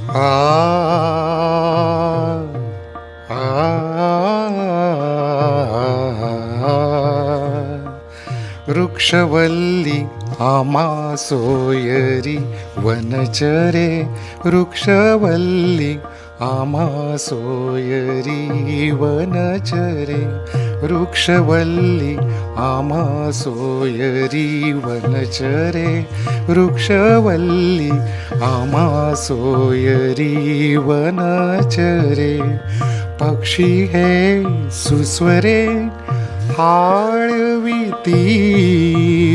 आ वृक्षवल्ली आम्हा सोयरी वनचरे, वृक्षवल्ली आम्हा सोयरी वनचरे, वृक्षवल्ली आम्हा सोयरी वनचरे, वृक्षवल्ली आम्हा सोयरी वनचरे. पक्षी हे सुस्वरे आळविती,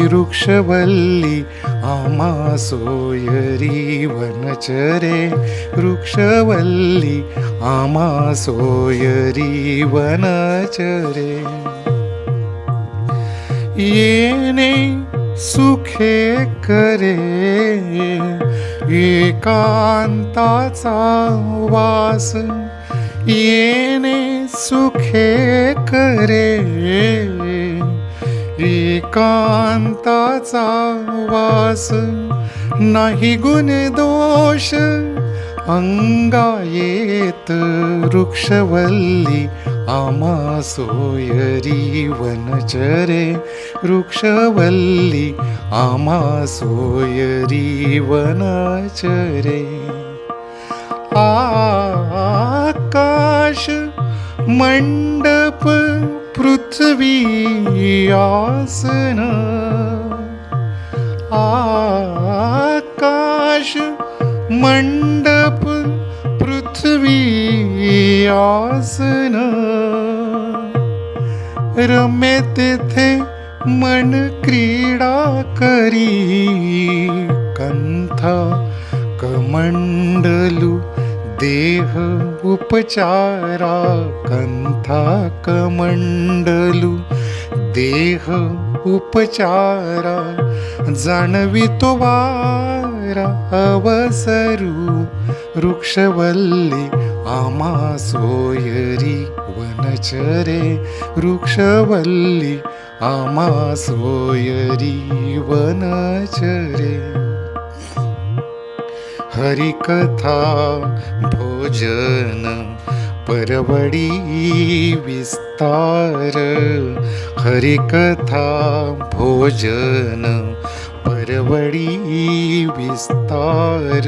वृक्षवल्ली आम्हा सोयरी वनचरे, वृक्षवल्ली आम्हा सोयरी वनचरे. येणे सुखे करे एकांताचा वास, येणे सुखे करे एकांताचा वास. नाही गुण दोष अंगा येत, वृक्षवल्ली आम्हा सोयरी वनचरे, वृक्षवल्ली आम्हा सोयरी वनचरे. आकाश मंडप पृथ्वी आसन, आकाश मंडप पृथ्वी आसन. रमे तेथे मन क्रीडा करी, कंथा कमंडलू देह उपचारा, कंथा कमंडलू देह उपचारा. जाणवितो वारा अवसरू, वृक्षवल्ली आम्हा सोयरी वनचरे, वृक्षवल्ली आम्हा सोयरी वनचरे. हरिकथा भोजन परवडी विस्तार, हरिकथा भोजन परवडी विस्तार.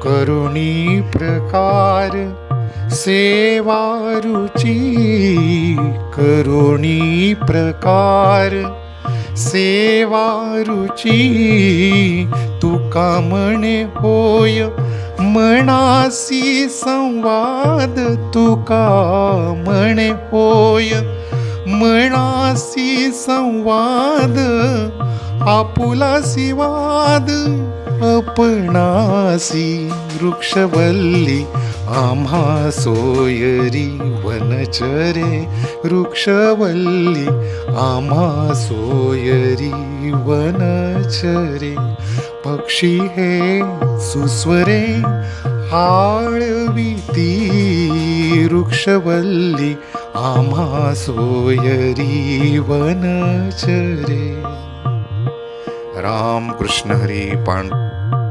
करुणी प्रकार सेवा रुची, करुणी प्रकार सेवा रुची. तुका म्हणे होय मनासी संवाद, तुका म्हणे होय मनासी संवाद. आपुलासी वाद आपणासी, वृक्षवल्ली आम्हा सोयरी वनचरे, वृक्षवल्ली आम्हा सोयरी वनचरे. पक्षी हे सुस्वरे आळविती, वृक्षवल्ली आम्हा सोयरी वनचरे. राम कृष्ण हरी पांडुरंग.